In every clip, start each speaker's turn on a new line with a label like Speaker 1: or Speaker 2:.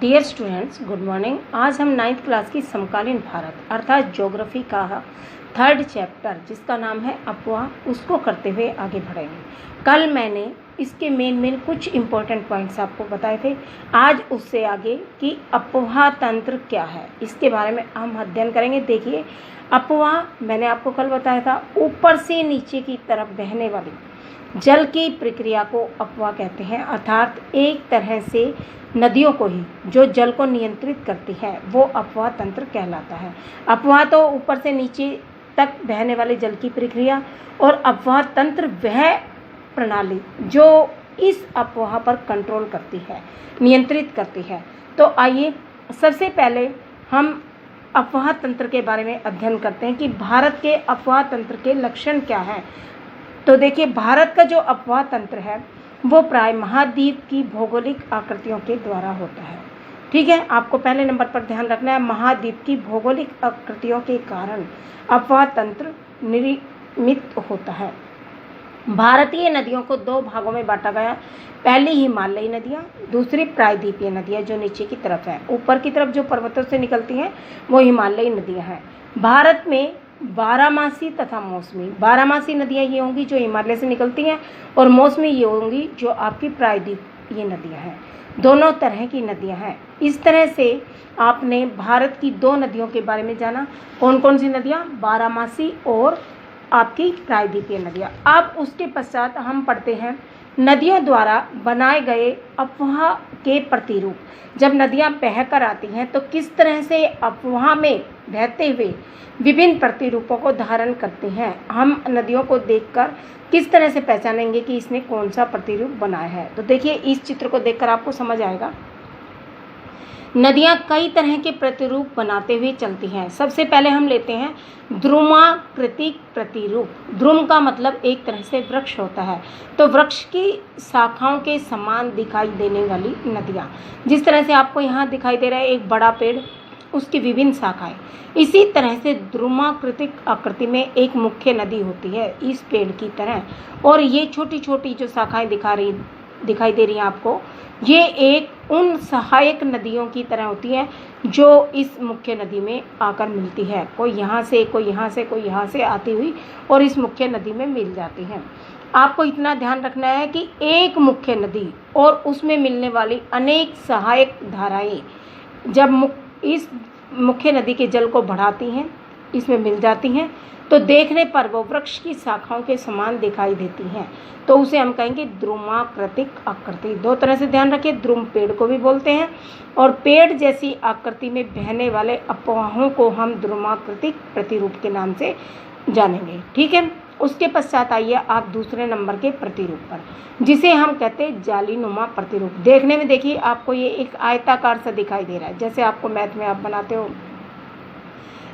Speaker 1: Dear students, good morning. आज हम 9th class की समकालीन भारत अर्थात ज्योग्राफी का 3rd चैप्टर जिसका नाम है अफवाह, उसको करते हुए आगे बढ़ेंगे। कल मैंने इसके मेन कुछ इम्पोर्टेंट पॉइंट्स आपको बताए थे। आज उससे आगे कि अफवाह तंत्र क्या है, इसके बारे में हम अध्ययन करेंगे। देखिए, अफवाह मैंने आपको कल बताया था, ऊपर से नीचे की तरफ बहने वाली जल की प्रक्रिया को अफवाह कहते हैं। अर्थात एक तरह से नदियों को ही जो जल को नियंत्रित करती है वो अफवाह तंत्र कहलाता है। अफवाह तो ऊपर से नीचे तक बहने वाले जल की प्रक्रिया, और अफवाह तंत्र वह प्रणाली जो इस अफवाह पर कंट्रोल करती है, नियंत्रित करती है। तो आइए सबसे पहले हम अफवाह तंत्र के बारे में अध्ययन करते हैं कि भारत के अफवाह तंत्र के लक्षण क्या हैं। तो देखिए, भारत का जो अफवाह तंत्र है वो प्राय महाद्वीप की भौगोलिक आकृतियों के द्वारा होता है। ठीक है, आपको पहले नंबर पर ध्यान रखना है, महाद्वीप की भौगोलिक आकृतियों के कारण अफवाह तंत्र निर्मित होता है। भारतीय नदियों को 2 भागों में बांटा गया। पहली हिमालयी नदियाँ, दूसरी प्रायद्वीपीय नदियाँ जो नीचे की तरफ है। ऊपर की तरफ जो पर्वतों से निकलती हैं वो हिमालयी नदियाँ हैं। भारत में बारहमासी तथा मौसमी, बारहमासी नदियाँ ये होंगी जो हिमालय से निकलती हैं, और मौसमी ये होंगी जो आपकी प्रायद्वीपीय नदियाँ हैं। दोनों तरह की नदियाँ हैं। इस तरह से आपने भारत की 2 नदियों के बारे में जाना। कौन कौन सी नदियाँ? बारहमासी और आपकी प्रायद्वीपीय नदियाँ। अब उसके पश्चात हम पढ़ते हैं नदियों द्वारा बनाए गए अफवाह के प्रतिरूप। जब नदियाँ बह कर आती हैं तो किस तरह से अफवाह में बहते हुए विभिन्न प्रतिरूपों को धारण करते हैं। हम नदियों को देखकर किस तरह से पहचानेंगे कि इसने कौन सा प्रतिरूप बनाया है। तो देखिए, इस चित्र को देखकर आपको समझ आएगा। नदियाँ कई तरह के प्रतिरूप बनाते हुए चलती हैं। सबसे पहले हम लेते हैं द्रुमाकृतिक प्रतिरूप। द्रुम का मतलब एक तरह से वृक्ष होता है, तो वृक्ष की शाखाओं के समान दिखाई देने वाली नदियाँ। जिस तरह से आपको यहाँ दिखाई दे रहा है एक बड़ा पेड़, उसकी विभिन्न शाखाएं, इसी तरह से द्रुमाकृतिक आकृति में एक मुख्य नदी होती है इस पेड़ की तरह, और ये छोटी छोटी जो शाखाएं दिखाई दे रही हैं आपको, ये एक उन सहायक नदियों की तरह होती है जो इस मुख्य नदी में आकर मिलती है। कोई यहाँ से, कोई यहाँ से, कोई यहाँ से आती हुई और इस मुख्य नदी में मिल जाती हैं। आपको इतना ध्यान रखना है कि एक मुख्य नदी और उसमें मिलने वाली अनेक सहायक धाराएं जब इस मुख्य नदी के जल को बढ़ाती हैं, इसमें मिल जाती हैं, तो देखने पर वो वृक्ष की शाखाओं के समान दिखाई देती हैं, तो उसे हम कहेंगे द्रुमाकृतिक आकृति। 2 तरह से ध्यान रखिए, द्रुम पेड़ को भी बोलते हैं, और पेड़ जैसी आकृति में बहने वाले अफवाहों को हम द्रुमाकृतिक प्रतिरूप के नाम से जानेंगे। ठीक है, उसके पश्चात आइए आप दूसरे नंबर के प्रतिरूप पर, जिसे हम कहते हैं जालीनुमा प्रतिरूप। देखने में देखिए आपको ये एक आयताकार सा दिखाई दे रहा है, जैसे आपको मैथ में आप बनाते हो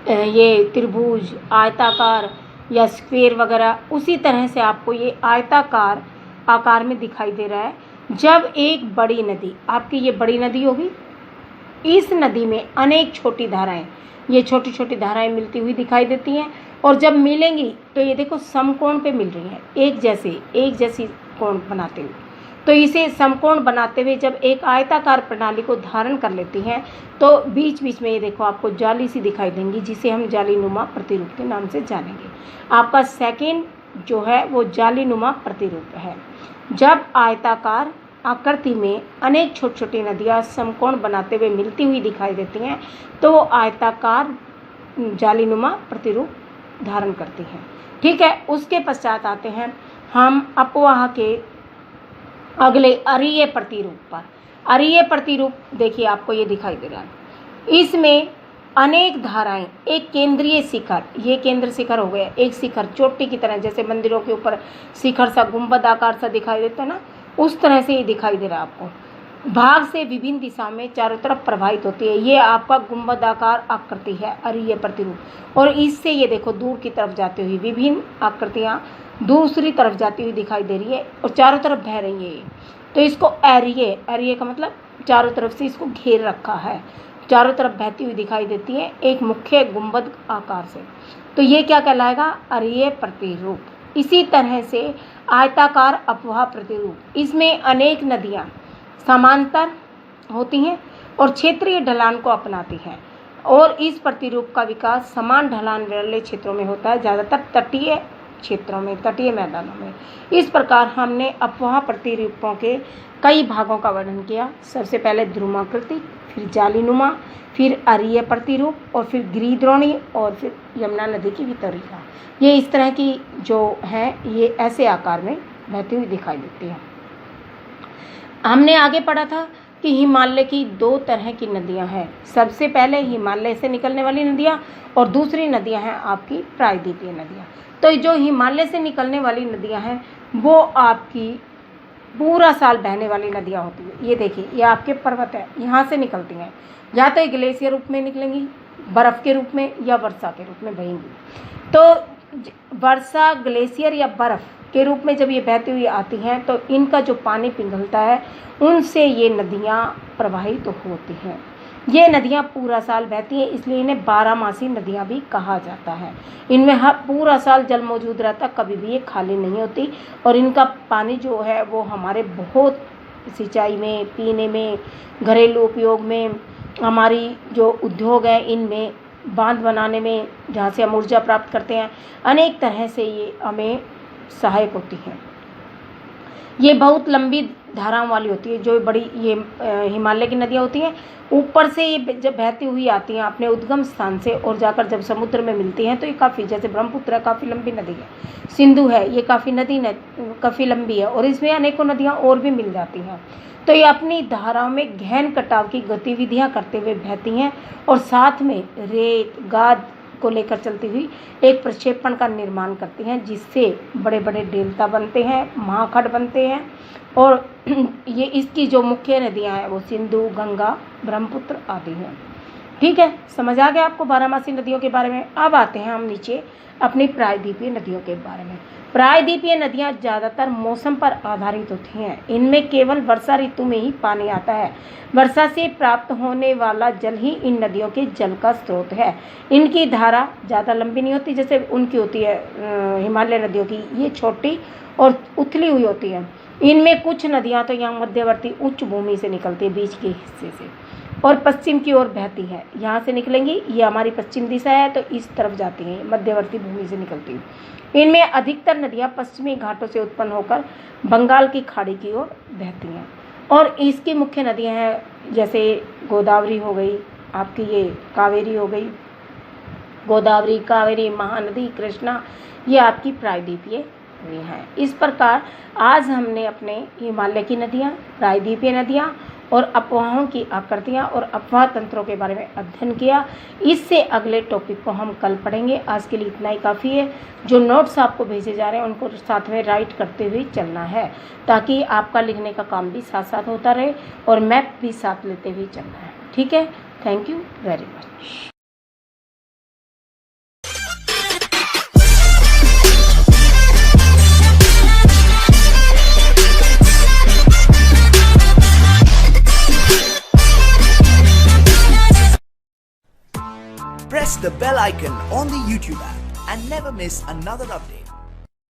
Speaker 1: ये त्रिभुज, आयताकार या स्क्वायर वगैरह, उसी तरह से आपको ये आयताकार आकार में दिखाई दे रहा है। जब एक बड़ी नदी, आपकी ये बड़ी नदी होगी, इस नदी में अनेक छोटी धाराएं, ये छोटी छोटी धाराएं मिलती हुई दिखाई देती हैं, और जब मिलेंगी तो ये देखो समकोण पे मिल रही हैं, एक जैसी कोण बनाते हुए। तो इसे समकोण बनाते हुए जब एक आयताकार प्रणाली को धारण कर लेती हैं तो बीच बीच में ये देखो आपको जाली सी दिखाई देंगी, जिसे हम जालीनुमा प्रतिरूप के नाम से जानेंगे। आपका सेकेंड जो है वो जालीनुमा प्रतिरूप है। जब आयताकार आकृति में अनेक छोटी छोटी नदियाँ समकोण बनाते हुए मिलती हुई दिखाई देती हैं तो वो आयताकार जालीनुमा प्रतिरूप धारण करती हैं। ठीक है, उसके पश्चात आते हैं हम अफवाह के अगले अरीय प्रतिरूप पर। अरीय प्रतिरूप देखिए आपको ये दिखाई दे रहा है, इसमें अनेक धाराएं, एक केंद्रीय शिखर, ये केंद्र शिखर हो गया, एक शिखर चोटी की तरह, जैसे मंदिरों के ऊपर शिखर सा गुंबद आकार सा दिखाई देता है ना, उस तरह से ये दिखाई दे रहा है आपको। भाग से विभिन्न दिशा में चारों तरफ प्रवाहित होती है, ये आपका गुंबदाकार आकृति है अरीय प्रतिरूप, और इससे ये देखो दूर की तरफ जाती हुई विभिन्न आकृतियाँ दूसरी तरफ जाती हुई दिखाई दे रही है और चारों तरफ बह रही है। तो इसको एरिये का मतलब चारों तरफ से इसको घेर रखा है, चारों तरफ बहती हुई दिखाई देती है एक मुख्य गुंबद आकार से, तो ये क्या कहलाएगा? अरीय प्रतिरूप। इसी तरह से आयताकार अफवाह प्रतिरूप, इसमें अनेक नदियाँ समांतर होती हैं और क्षेत्रीय ढलान को अपनाती हैं और इस प्रतिरूप का विकास समान ढलान वाले क्षेत्रों में होता है, ज़्यादातर तटीय क्षेत्रों में, तटीय मैदानों में। इस प्रकार हमने अफवाह प्रतिरूपों के कई भागों का वर्णन किया। सबसे पहले ध्रुवाकृति, फिर जालीनुमा, फिर अरीय प्रतिरूप और फिर गिरिद्रोणी और फिर यमुना नदी की वितरिका। ये इस तरह की जो है ये ऐसे आकार में बहती हुई दिखाई देती है। हमने आगे पढ़ा था कि हिमालय की दो तरह की नदियां हैं। सबसे पहले हिमालय से निकलने वाली नदियां और दूसरी नदियां हैं आपकी प्रायद्वीपीय नदियां। तो जो हिमालय से निकलने वाली नदियां हैं वो आपकी पूरा साल बहने वाली नदियां होती है। ये देखिए, ये आपके पर्वत है, यहाँ से निकलती हैं, या तो ग्लेशियर रूप में निकलेंगी, बर्फ़ के रूप में, या वर्षा के रूप में बहेंगी। तो वर्षा, ग्लेशियर या बर्फ़ के रूप में जब ये बहती हुई आती हैं तो इनका जो पानी पिघलता है उनसे ये नदियाँ प्रवाहित तो होती हैं। ये नदियाँ पूरा साल बहती हैं, इसलिए इन्हें 12मासी नदियाँ भी कहा जाता है। इनमें हर पूरा साल जल मौजूद रहता, कभी भी ये खाली नहीं होती और इनका पानी जो है वो हमारे बहुत सिंचाई में, पीने में, घरेलू उपयोग में, हमारी जो उद्योग है इनमें, बांध बनाने में जहाँ से हम ऊर्जा प्राप्त करते हैं, अनेक तरह से ये हमें सहायक होती हैं। ये बहुत लंबी धाराओं वाली होती है। जो बड़ी ये हिमालय की नदियाँ होती हैं, ऊपर से ये जब बहती हुई आती हैं अपने उद्गम स्थान से और जाकर जब समुद्र में मिलती हैं तो ये काफ़ी, जैसे ब्रह्मपुत्र है काफ़ी लंबी नदी है, सिंधु है ये काफ़ी लंबी है और इसमें अनेकों नदियाँ और भी मिल जाती हैं। तो ये अपनी धाराओं में गहन कटाव की गतिविधियाँ करते हुए बहती हैं और साथ में रेत, गाद को लेकर चलती हुई एक प्रक्षेपण का निर्माण करती हैं, जिससे बड़े बड़े डेल्टा बनते हैं, महाखंड बनते हैं। और ये इसकी जो मुख्य नदियां हैं वो सिंधु, गंगा, ब्रह्मपुत्र आदि हैं। ठीक है, समझ आ गया आपको 12मासी नदियों के बारे में। अब आते हैं हम नीचे अपनी प्रायद्वीपीय नदियों के बारे में। प्रायद्वीपीय नदियाँ ज़्यादातर मौसम पर आधारित होती हैं। इनमें केवल वर्षा ऋतु में ही पानी आता है। वर्षा से प्राप्त होने वाला जल ही इन नदियों के जल का स्रोत है। इनकी धारा ज़्यादा लंबी नहीं होती जैसे उनकी होती है हिमालय नदियों की, ये छोटी और उथली हुई होती है। इनमें कुछ नदियाँ तो यहाँ मध्यवर्ती उच्च भूमि से निकलती है, बीच के हिस्से से, और पश्चिम की ओर बहती है। यहाँ से निकलेंगी, ये हमारी पश्चिम दिशा है तो इस तरफ जाती हैं, मध्यवर्ती भूमि से निकलती है। इनमें अधिकतर नदियाँ पश्चिमी घाटों से उत्पन्न होकर बंगाल की खाड़ी की ओर बहती हैं और इसकी मुख्य नदियाँ हैं जैसे गोदावरी हो गई, आपकी ये कावेरी हो गई, गोदावरी, कावेरी, महानदी, कृष्णा, ये आपकी प्रायद्वीपीय हैं। इस प्रकार आज हमने अपने हिमालय की नदियाँ, प्रायद्वीपीय नदियाँ और अफवाहों की आकृतियाँ और अफवाह तंत्रों के बारे में अध्ययन किया। इससे अगले टॉपिक को हम कल पढ़ेंगे। आज के लिए इतना ही काफ़ी है। जो नोट्स आपको भेजे जा रहे हैं उनको साथ में राइट करते हुए चलना है ताकि आपका लिखने का काम भी साथ साथ होता रहे और मैप भी साथ लेते हुए चलना है। ठीक है, thank you very much.
Speaker 2: Press the bell icon on the YouTube app and never miss another update.